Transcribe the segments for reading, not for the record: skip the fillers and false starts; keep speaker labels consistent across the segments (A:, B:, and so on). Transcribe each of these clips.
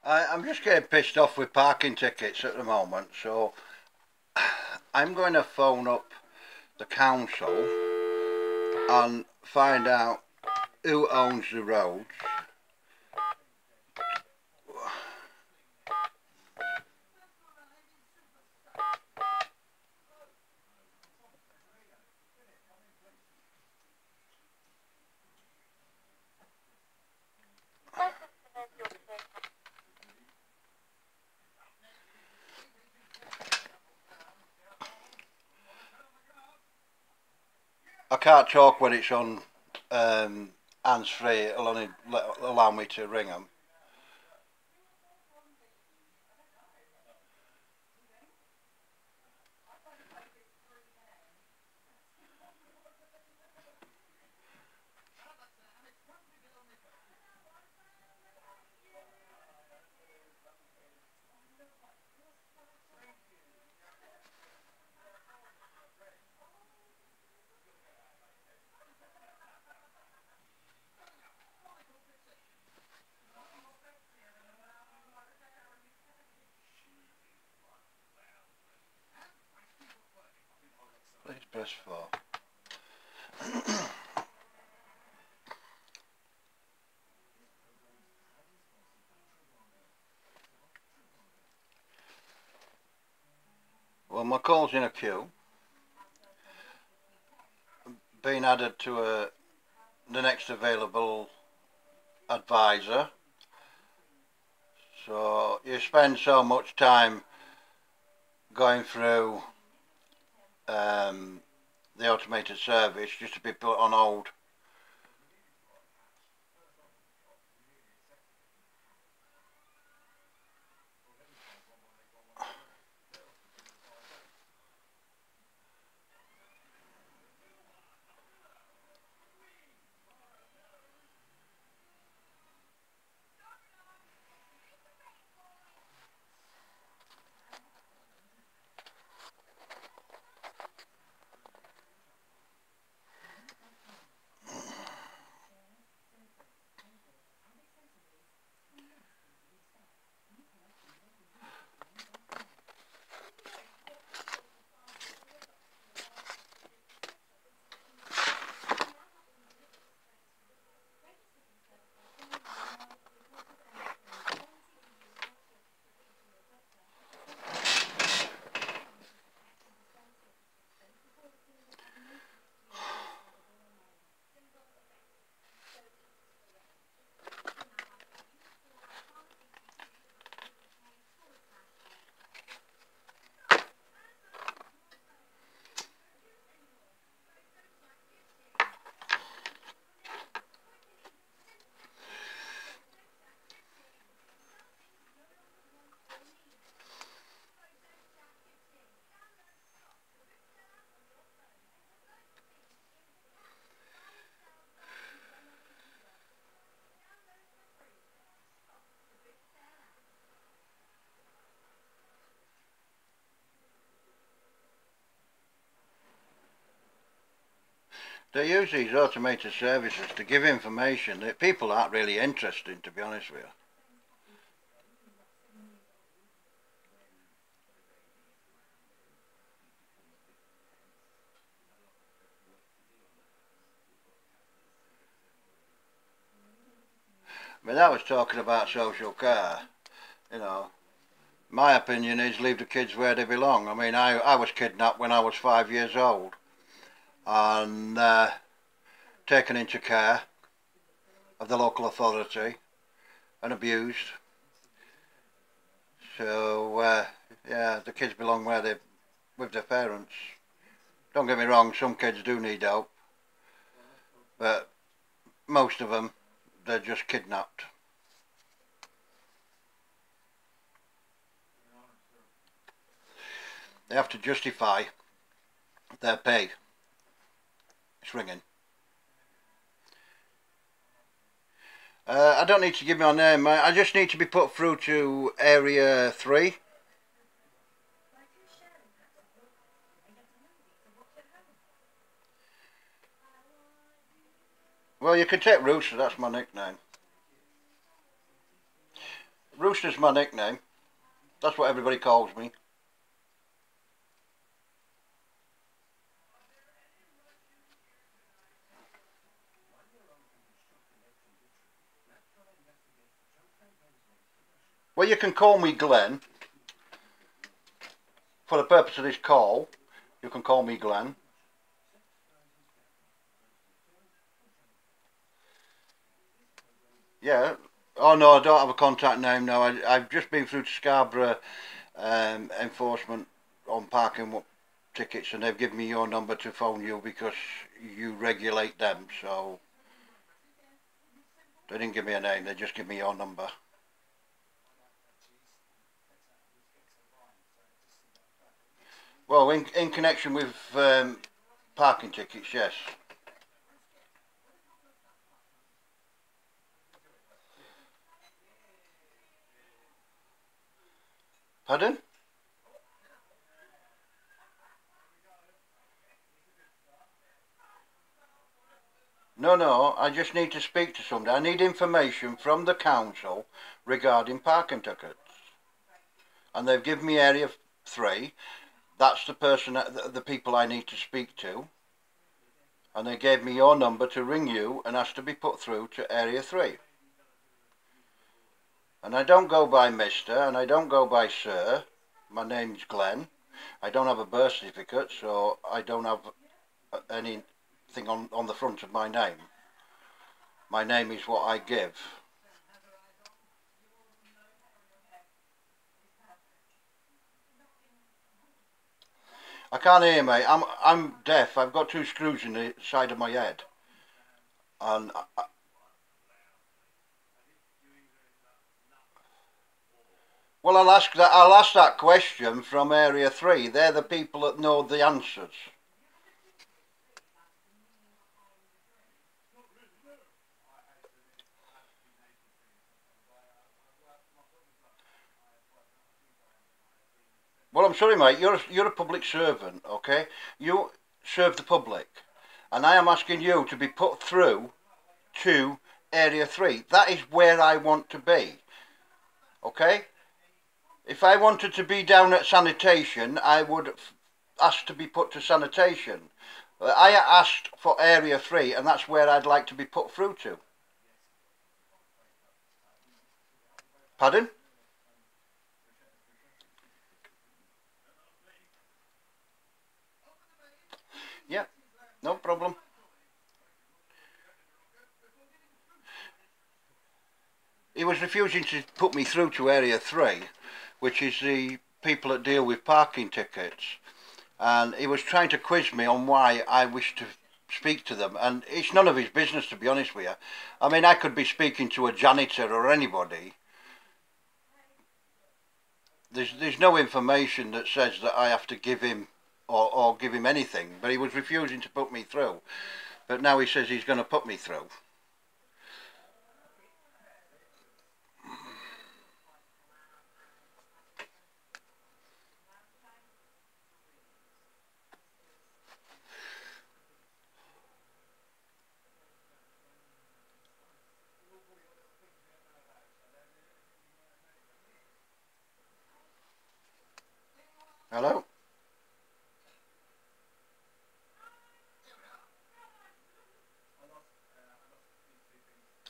A: I'm just getting pissed off with parking tickets at the moment, so I'm going to phone up the council and find out who owns the roads. I can't talk when it's on hands free. It'll only allow me to ring them. Please press 4. Well, my call's in a queue, being added to the next available advisor. So you spend so much time going through the automated service just to be put on hold. They use these automated services to give information that people aren't really interested in, to be honest with you. I mean, that was talking about social care, you know. My opinion is leave the kids where they belong. I mean, I was kidnapped when I was 5 years old and taken into care of the local authority and abused. So, yeah, the kids belong where they with their parents. Don't get me wrong, some kids do need help, but most of them, they're just kidnapped. They have to justify their pay. It's ringing. I don't need to give my name. I just need to be put through to area 3. Well, you can take Rooster, that's my nickname. Rooster's my nickname. That's what everybody calls me. Well, you can call me Glenn. For the purpose of this call, you can call me Glenn. Yeah. Oh no, I don't have a contact name now. I've just been through to Scarborough enforcement on parking tickets, and they've given me your number to phone you because you regulate them. So they didn't give me a name; they just give me your number. Well, in connection with parking tickets, yes. Pardon? No, I just need to speak to somebody. I need information from the council regarding parking tickets. And they've given me area 3. That's the person, the people I need to speak to. And they gave me your number to ring you and ask to be put through to area 3. And I don't go by Mr. and I don't go by Sir. My name's Glenn. I don't have a birth certificate, so I don't have anything on the front of my name. My name is what I give. I can't hear, mate. I'm deaf. I've got 2 screws in the side of my head. And well, I'll ask that question from area 3. They're the people that know the answers. Well, I'm sorry, mate. You're a public servant, okay? You serve the public, and I am asking you to be put through to area 3. That is where I want to be, okay? If I wanted to be down at sanitation, I would ask to be put to sanitation. I asked for area 3, and that's where I'd like to be put through to. Pardon? Yeah, no problem. He was refusing to put me through to area 3, which is the people that deal with parking tickets. And he was trying to quiz me on why I wish to speak to them. And it's none of his business, to be honest with you. I mean, I could be speaking to a janitor or anybody. There's no information that says that I have to give him or give him anything. But he was refusing to put me through. But now he says he's going to put me through. Hello?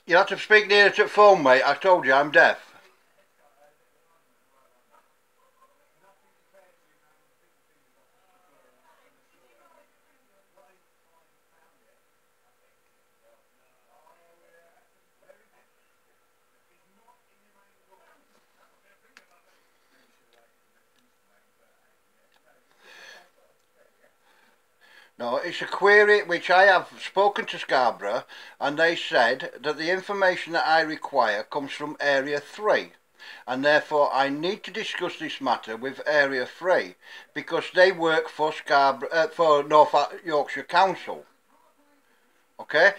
A: You have to speak nearer to the phone, mate. I told you I'm deaf. No, it's a query which I have spoken to Scarborough, and they said that the information that I require comes from Area 3, and therefore I need to discuss this matter with Area 3 because they work for for North Yorkshire Council. Okay?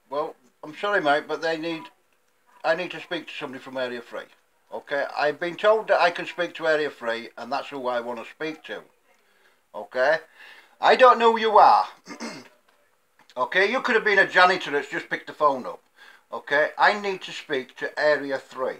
A: Well, I'm sorry, mate, but I need to speak to somebody from Area 3. Okay, I've been told that I can speak to Area 3 and that's who I want to speak to. Okay? I don't know who you are. Okay, you could have been a janitor that's just picked the phone up. Okay, I need to speak to Area 3.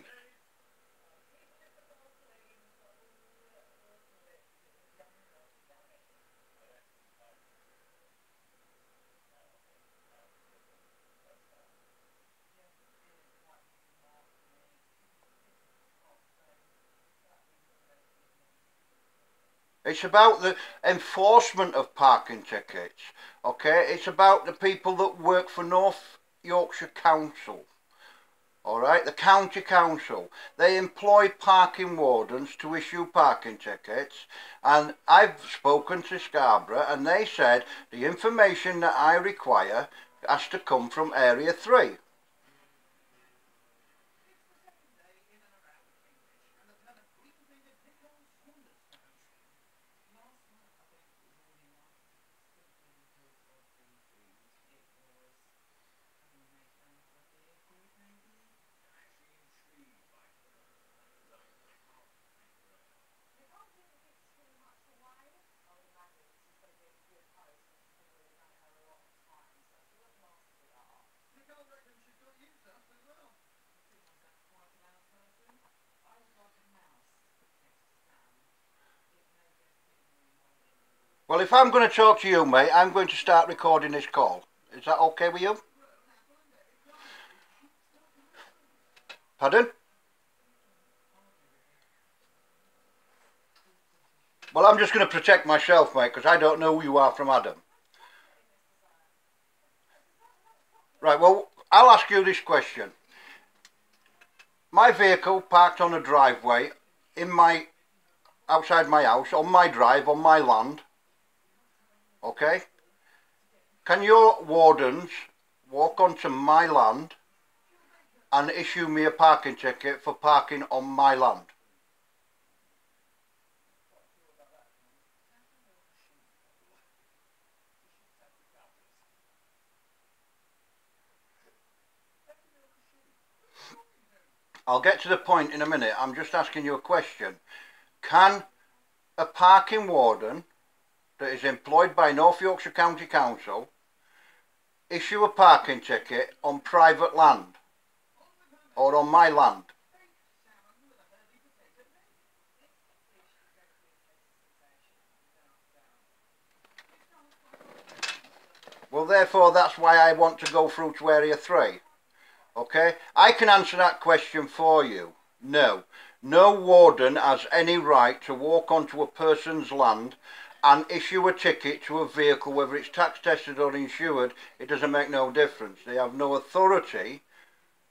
A: It's about the enforcement of parking tickets. Okay, it's about the people that work for North Yorkshire Council. Alright, the county council. They employ parking wardens to issue parking tickets, and I've spoken to Scarborough and they said the information that I require has to come from Area 3. Well, if I'm going to talk to you, mate, I'm going to start recording this call. Is that okay with you? Pardon? Well, I'm just going to protect myself, mate, because I don't know who you are from Adam. Right, well, I'll ask you this question. My vehicle parked on a driveway outside my house, on my drive, on my land. Okay? Can your wardens walk onto my land and issue me a parking ticket for parking on my land? I'll get to the point in a minute. I'm just asking you a question. Can a parking warden that is employed by North Yorkshire County Council issue a parking ticket on private land or on my land? Well, therefore, that's why I want to go through to Area 3. Okay? I can answer that question for you. No. No warden has any right to walk onto a person's land and issue a ticket to a vehicle, whether it's tax tested or insured. It doesn't make no difference. They have no authority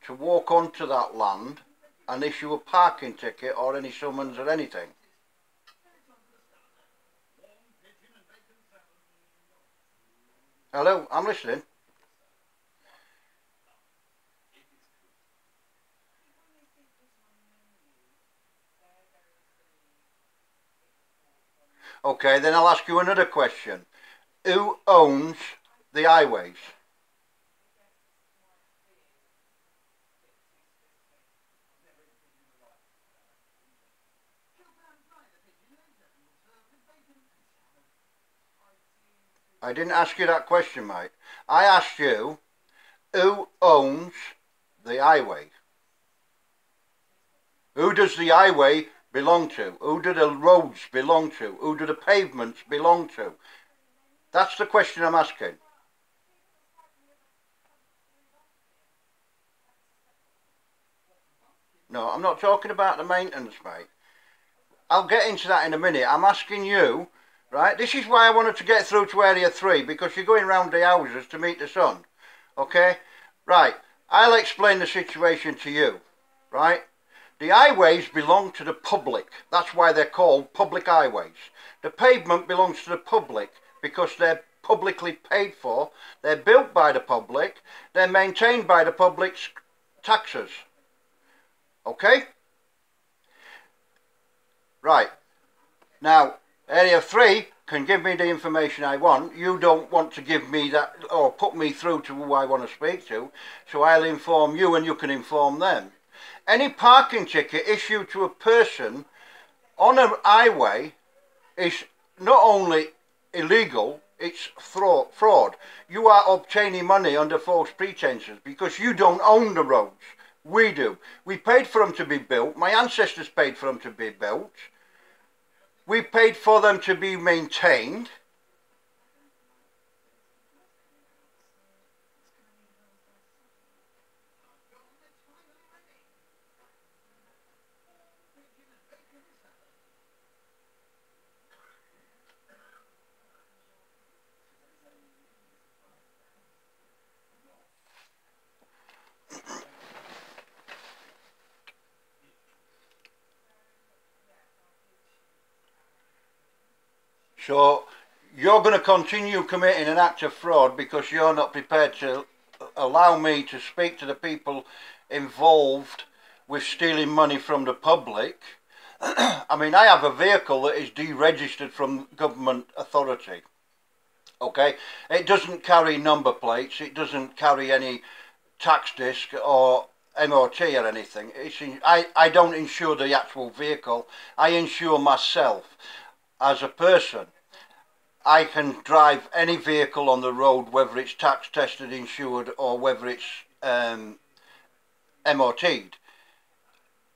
A: to walk onto that land and issue a parking ticket or any summons or anything. Hello, I'm listening. Okay, then I'll ask you another question. Who owns the highways? I didn't ask you that question, mate. I asked you, who owns the highway? Who does the highway belong to? Who do the roads belong to? Who do the pavements belong to? That's the question I'm asking. No, I'm not talking about the maintenance, mate. I'll get into that in a minute. I'm asking you, right? This is why I wanted to get through to Area 3, because you're going round the houses to meet the sun. Okay? Right. I'll explain the situation to you. Right? The highways belong to the public. That's why they're called public highways. The pavement belongs to the public because they're publicly paid for. They're built by the public. They're maintained by the public's taxes. Okay? Right. Now, Area 3 can give me the information I want. You don't want to give me that or put me through to who I want to speak to. So I'll inform you and you can inform them. any parking ticket issued to a person on a highway is not only illegal, it's fraud. You are obtaining money under false pretenses because you don't own the roads. We do. We paid for them to be built. My ancestors paid for them to be built. We paid for them to be maintained. So you're going to continue committing an act of fraud because you're not prepared to allow me to speak to the people involved with stealing money from the public. I mean, I have a vehicle that is deregistered from government authority. Okay, it doesn't carry number plates, it doesn't carry any tax disc or MOT or anything. I don't insure the actual vehicle, I insure myself as a person. I can drive any vehicle on the road, whether it's tax tested, insured, or whether it's MOT'd.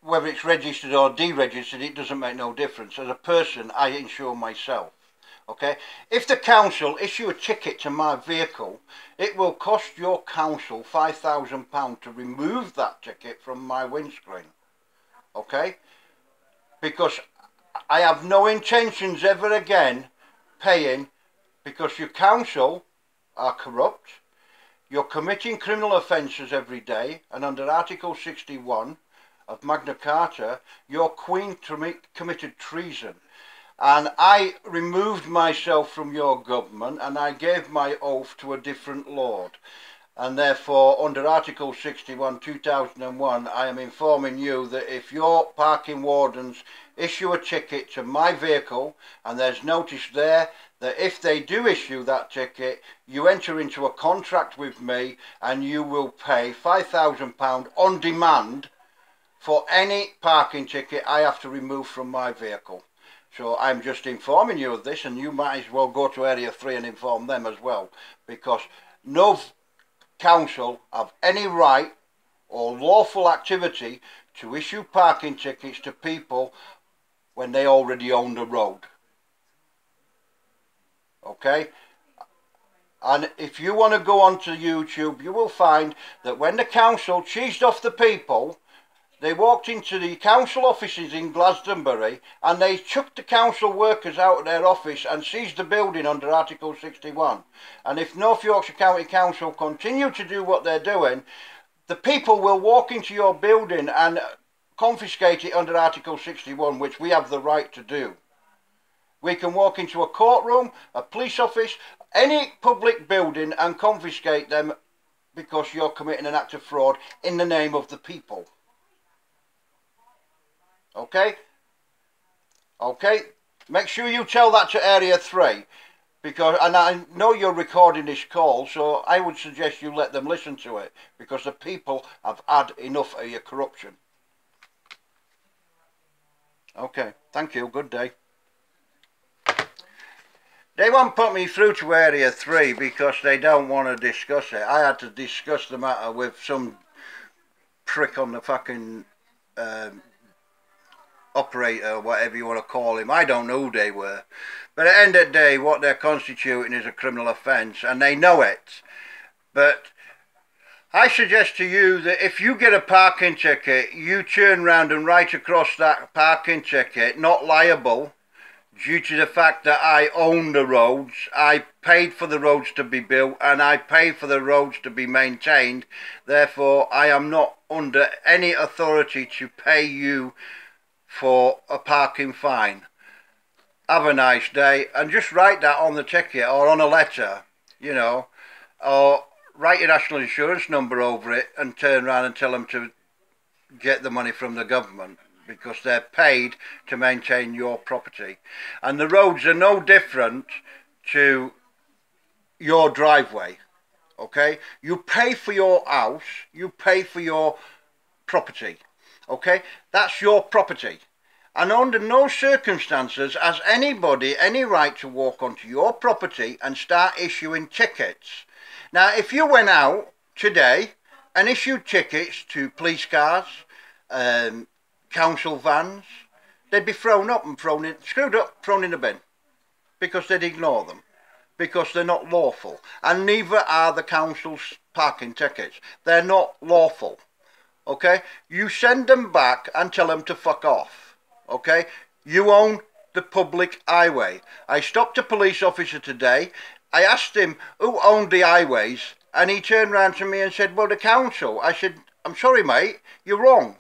A: Whether it's registered or deregistered, it doesn't make no difference. As a person, I insure myself. Okay? If the council issue a ticket to my vehicle, it will cost your council £5,000 to remove that ticket from my windscreen. Okay? Because I have no intentions ever again paying, because your council are corrupt, you're committing criminal offences every day, and under Article 61 of Magna Carta, your Queen committed treason. And I removed myself from your government and I gave my oath to a different Lord. And therefore, under Article 61, 2001, I am informing you that if your parking wardens issue a ticket to my vehicle, and there's notice there that if they do issue that ticket, you enter into a contract with me and you will pay £5,000 on demand for any parking ticket I have to remove from my vehicle. So I'm just informing you of this, and you might as well go to Area 3 and inform them as well, because no council have any right or lawful activity to issue parking tickets to people when they already own the road. Okay? And if you want to go onto YouTube, you will find that when the council cheesed off the people, they walked into the council offices in Glastonbury and they chucked the council workers out of their office and seized the building under Article 61. And if North Yorkshire County Council continue to do what they're doing, the people will walk into your building and confiscate it under Article 61, which we have the right to do. We can walk into a courtroom, a police office, any public building and confiscate them because you're committing an act of fraud in the name of the people. Okay? Okay? Make sure you tell that to Area 3. Because, and I know you're recording this call, so I would suggest you let them listen to it. Because the people have had enough of your corruption. Okay, thank you, good day. They won't put me through to Area 3 because they don't want to discuss it. I had to discuss the matter with some prick on the fucking operator, whatever you want to call him. I don't know who they were. But at the end of the day, what they're constituting is a criminal offence, and they know it. But I suggest to you that if you get a parking ticket, you turn round and write across that parking ticket, not liable, due to the fact that I own the roads, I paid for the roads to be built, and I paid for the roads to be maintained. Therefore, I am not under any authority to pay you for a parking fine. Have a nice day, and just write that on the ticket or on a letter, you know, or write your national insurance number over it and turn around and tell them to get the money from the government, because they're paid to maintain your property. And the roads are no different to your driveway, okay? You pay for your house, you pay for your property, Okay, that's your property. And under no circumstances has anybody any right to walk onto your property and start issuing tickets. Now, if you went out today and issued tickets to police cars, council vans, they'd be thrown up and screwed up, thrown in the bin, because they'd ignore them, because they're not lawful. And neither are the council's parking tickets. They're not lawful. Okay? You send them back and tell them to fuck off. Okay? You own the public highway. I stopped a police officer today. I asked him who owned the highways, and he turned round to me and said, well, the council. I said, I'm sorry, mate, you're wrong.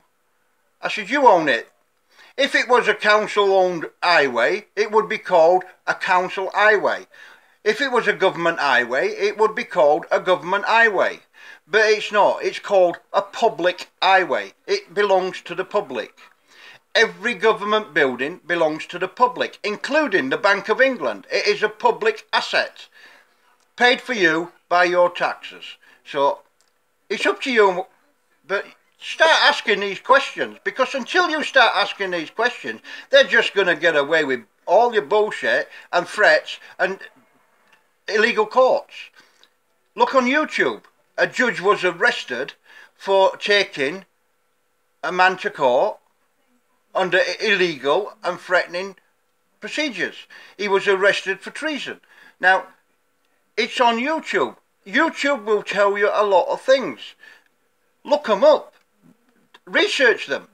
A: I said, you own it. If it was a council-owned highway, it would be called a council highway. If it was a government highway, it would be called a government highway. But it's not. It's called a public highway. It belongs to the public. Every government building belongs to the public, including the Bank of England. It is a public asset, paid for you by your taxes. So it's up to you, but start asking these questions, because until you start asking these questions, they're just going to get away with all your bullshit and threats and illegal courts. Look on YouTube. A judge was arrested for taking a man to court under illegal and threatening procedures. He was arrested for treason. Now, it's on YouTube. YouTube will tell you a lot of things. Look them up. Research them.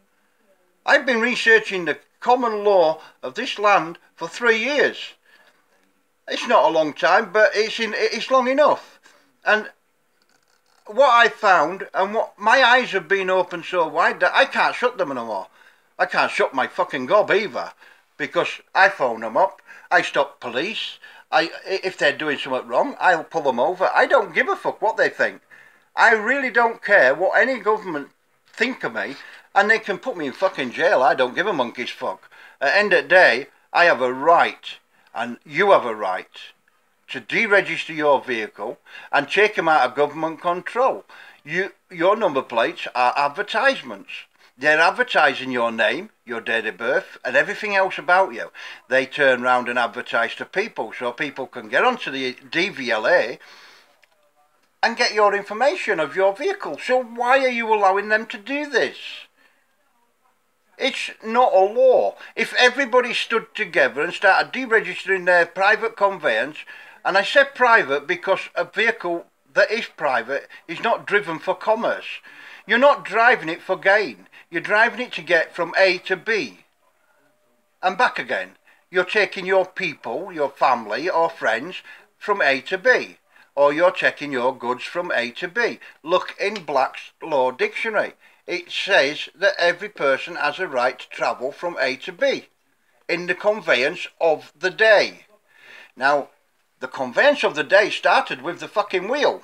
A: I've been researching the common law of this land for 3 years. It's not a long time, but it's long enough. And what I found, and what my eyes have been opened so wide that I can't shut them no more. I can't shut my fucking gob either, because I phone them up. I stop police. If they're doing something wrong, I'll pull them over. I don't give a fuck what they think. I really don't care what any government think of me, and they can put me in fucking jail. I don't give a monkey's fuck. At the end of the day, I have a right, and you have a right, to deregister your vehicle and take them out of government control. Your number plates are advertisements. They're advertising your name, your date of birth, and everything else about you. They turn round and advertise to people, so people can get onto the DVLA and get your information of your vehicle. So why are you allowing them to do this? It's not a law. If everybody stood together and started deregistering their private conveyance, and I said private because a vehicle that is private is not driven for commerce. You're not driving it for gain. You're driving it to get from A to B and back again. You're taking your people, your family or friends from A to B, or you're taking your goods from A to B. Look in Black's Law Dictionary. It says that every person has a right to travel from A to B in the conveyance of the day. Now, the conveyance of the day started with the fucking wheel.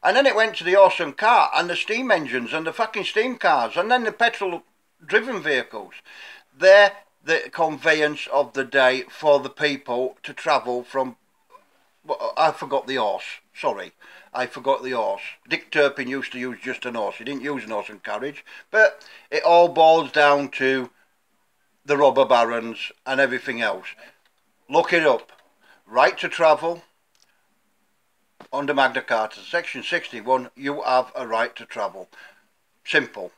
A: And then it went to the horse and cart and the steam engines and the fucking steam cars and then the petrol-driven vehicles. They're the conveyance of the day for the people to travel from... I forgot the horse. Sorry, I forgot the horse. Dick Turpin used to use just an horse. He didn't use an horse and carriage. But it all boils down to the robber barons and everything else. Look it up. Right to travel. Under Magna Carta, section 61, you have a right to travel. Simple.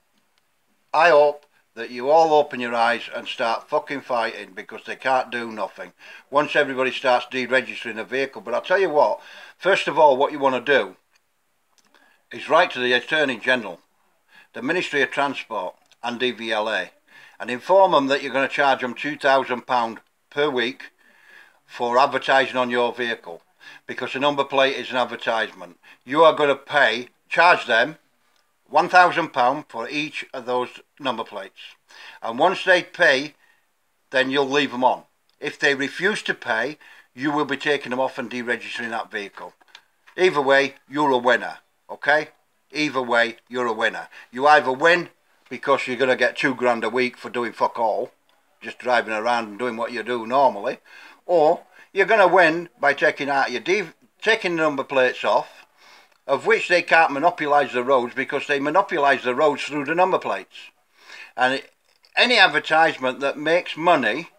A: I hope that you all open your eyes and start fucking fighting, because they can't do nothing once everybody starts deregistering a vehicle. But I'll tell you what, first of all, what you want to do is write to the Attorney General, the Ministry of Transport and DVLA, and inform them that you're going to charge them £2,000 per week for advertising on your vehicle. Because a number plate is an advertisement. You are going to charge them £1,000 for each of those number plates. And once they pay, then you'll leave them on. If they refuse to pay, you will be taking them off and deregistering that vehicle. Either way, you're a winner, okay? Either way, you're a winner. You either win because you're going to get £2 a week for doing fuck all, just driving around and doing what you do normally, or you're going to win by taking taking the number plates off, of which they can't monopolise the roads, because they monopolise the roads through the number plates. And any advertisement that makes money,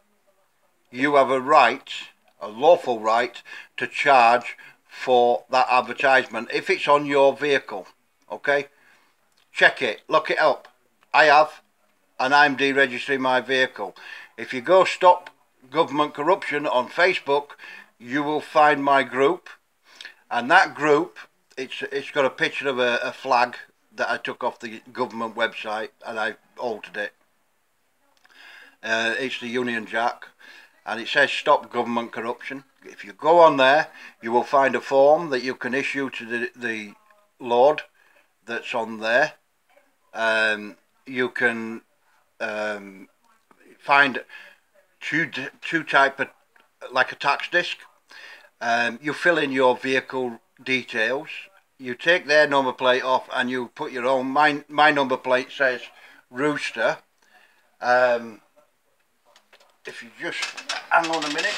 A: you have a right, a lawful right, to charge for that advertisement if it's on your vehicle. Okay, check it, look it up. I have, and I'm deregistering my vehicle. If you go Stop Government Corruption on Facebook, you will find my group, and that group, it's got a picture of a flag that I took off the government website and I altered it. It's the Union Jack, and it says Stop Government Corruption. If you go on there, you will find a form that you can issue to the Lord that's on there. You can find two type of, like a tax disc. You fill in your vehicle details. You take their number plate off and you put your own. My number plate says Rooster. If you just hang on a minute.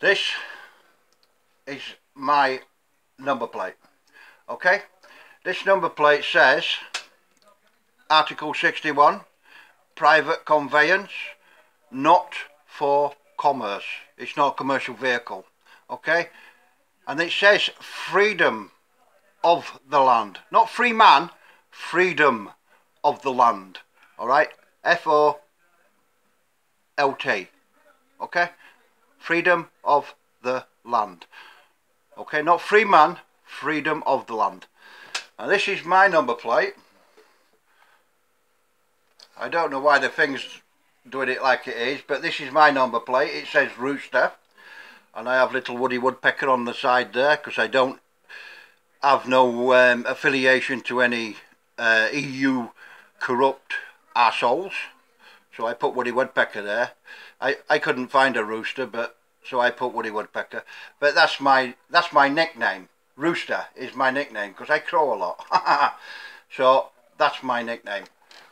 A: This is my number plate. Okay, this number plate says Article 61, private conveyance, not for commerce. It's not a commercial vehicle. Okay, and it says freedom of the land, not free man, freedom of the land. All right, FOLT. Okay, freedom of the land. Okay, not free man, freedom of the land. Now this is my number plate. I don't know why the thing's doing it like it is, but this is my number plate. It says Rooster, and I have little Woody Woodpecker on the side there because I don't have no affiliation to any EU corrupt assholes. So I put Woody Woodpecker there. I couldn't find a rooster, but so I put Woody Woodpecker. But that's my nickname. Rooster is my nickname because I crow a lot. So that's my nickname,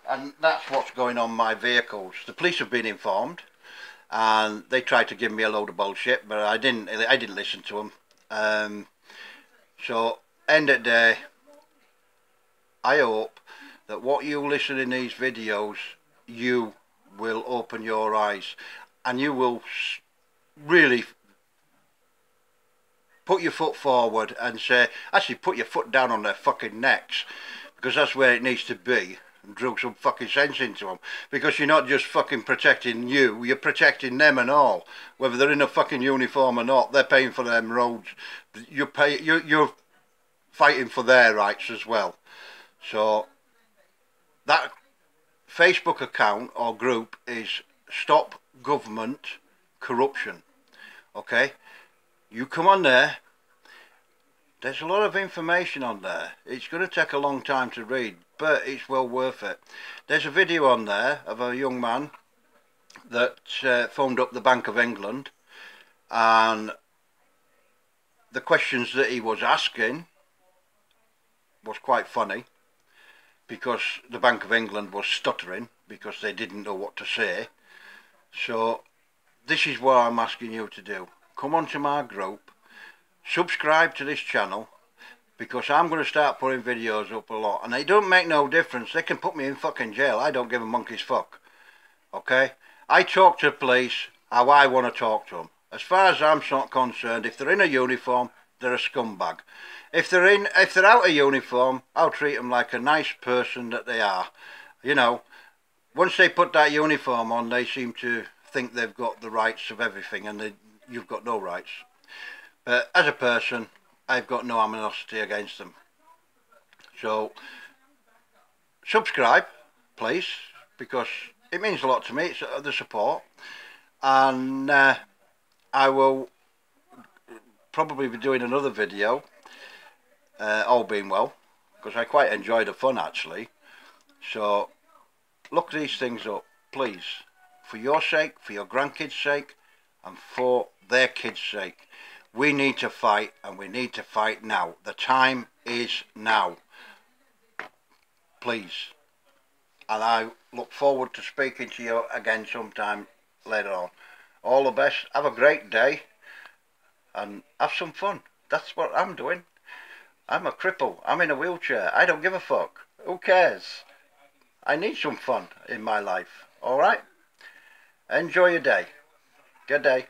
A: and that's what's going on my vehicles. The police have been informed, and they tried to give me a load of bullshit, but I didn't listen to them. So end of the day, I hope that what you listen in these videos, you will open your eyes and you will really put your foot forward and say, actually put your foot down on their fucking necks, because that's where it needs to be, and drill some fucking sense into them, because you're not just fucking protecting you, you're protecting them and all. Whether they're in a fucking uniform or not, they're paying for them roads. You're fighting for their rights as well. So that Facebook account or group is Stop Government Corruption. Okay, you come on there, there's a lot of information on there. It's going to take a long time to read, but it's well worth it. There's a video on there of a young man that phoned up the Bank of England, and the questions that he was asking was quite funny, because the Bank of England was stuttering because they didn't know what to say. So this is what I'm asking you to do. Come onto my group, subscribe to this channel, because I'm going to start putting videos up a lot, and it don't make no difference. They can put me in fucking jail. I don't give a monkey's fuck. Okay, I talk to the police how I want to talk to them. As far as I'm not concerned, if they're in a uniform, they're a scumbag. If they're out of uniform, I'll treat them like a nice person that they are. You know, once they put that uniform on, they seem to think they've got the rights of everything, and you've got no rights. But as a person, I've got no animosity against them. So subscribe, please, because it means a lot to me. It's the support, and I will probably be doing another video, all being well, because I quite enjoy the fun actually. So look these things up, please, for your sake, for your grandkids' sake, and for their kids' sake. We need to fight, and we need to fight now. The time is now. Please. and I look forward to speaking to you again sometime later on. All the best. Have a great day and have some fun. That's what I'm doing. I'm a cripple. I'm in a wheelchair. I don't give a fuck. Who cares? I need some fun in my life. All right? Enjoy your day. Good day.